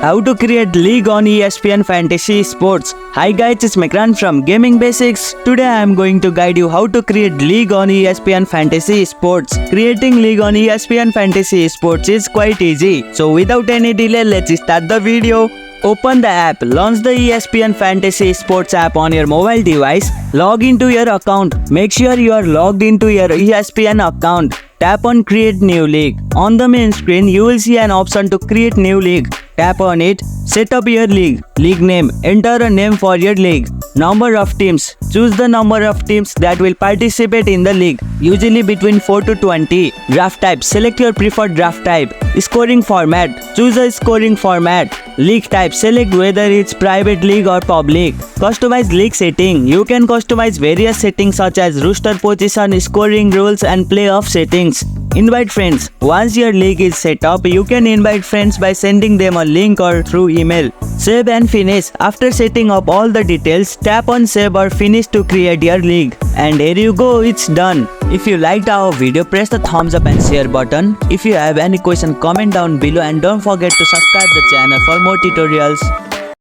how to create league on ESPN Fantasy Sports. Hi guys, it's Mikran from Gaming Basics. Today I am going to guide you how to create league on ESPN Fantasy Sports. Creating league on ESPN Fantasy Sports is quite easy. So without any delay, let's start the video. Open the app, launch the ESPN Fantasy Sports app on your mobile device, log into your account. Make sure you are logged into your ESPN account. Tap on Create New League. On the main screen, you will see an option to create new league. Tap on it. Set up your league. League name. Enter a name for your league. Number of teams. Choose the number of teams that will participate in the league, usually between 4 to 20. Draft type. Select your preferred draft type. Scoring format. Choose a scoring format. League type. Select whether it's private league or public. Customize league setting. You can customize various settings such as roster position, scoring rules, and playoff settings. Invite friends. Once your league is set up, you can invite friends by sending them a link or through email. Save and finish. After setting up all the details, tap on save or finish to create your league. And here you go, it's done. If you liked our video, press the thumbs up and share button. If you have any question, comment down below and don't forget to subscribe the channel for more tutorials.